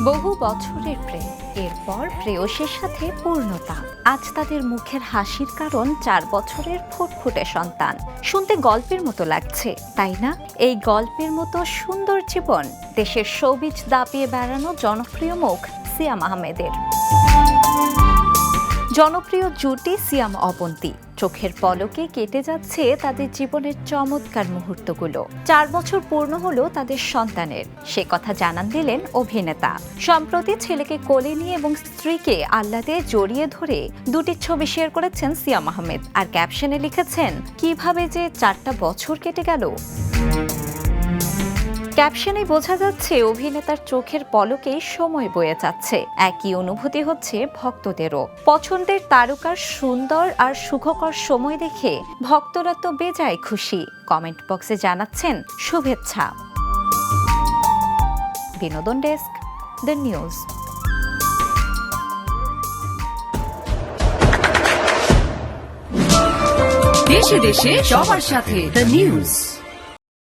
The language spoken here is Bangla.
বহু বছরের প্রেম, এরপর প্রেয়সীর সাথে পূর্ণতা। আজ তাদের মুখের হাসির কারণ 4 বছরের ফুটফুটে সন্তান। শুনতে গল্পের মতো লাগছে, তাই না? এই গল্পের মতো সুন্দর জীবন দেশের শোবিজ দাপিয়ে বেড়ানো জনপ্রিয় মুখ সিয়াম আহমেদের। জনপ্রিয় জুটি সিয়াম অবন্তী। চোখের পলকে কেটে যাচ্ছে তাদের জীবনের চমৎকার মুহূর্তগুলো। 4 বছর পূর্ণ হলো তাদের সন্তানের, সে কথা জানান দিলেন অভিনেতা। সম্প্রতি ছেলেকে কোলে নিয়ে এবং স্ত্রীকে আহ্লাদে জড়িয়ে ধরে দুটি ছবি শেয়ার করেছেন সিয়াম আহমেদ, আর ক্যাপশনে লিখেছেন কিভাবে যে 4টা বছর কেটে গেল। ক্যাপশনে বোঝা যাচ্ছে অভিনেতার চোখের পলকেই সময় বয়ে যাচ্ছে। একই অনুভূতি হচ্ছে ভক্তদেরও। পছন্দের তারকার সুন্দর আর সুখকর সময় দেখে ভক্তরা তো বেজায় খুশি। কমেন্ট বক্সে জানাচ্ছেন শুভেচ্ছা। বিনোদন ডেস্ক, দ্য নিউজ। দেশে দেশে সবার সাথে দ্য নিউজ।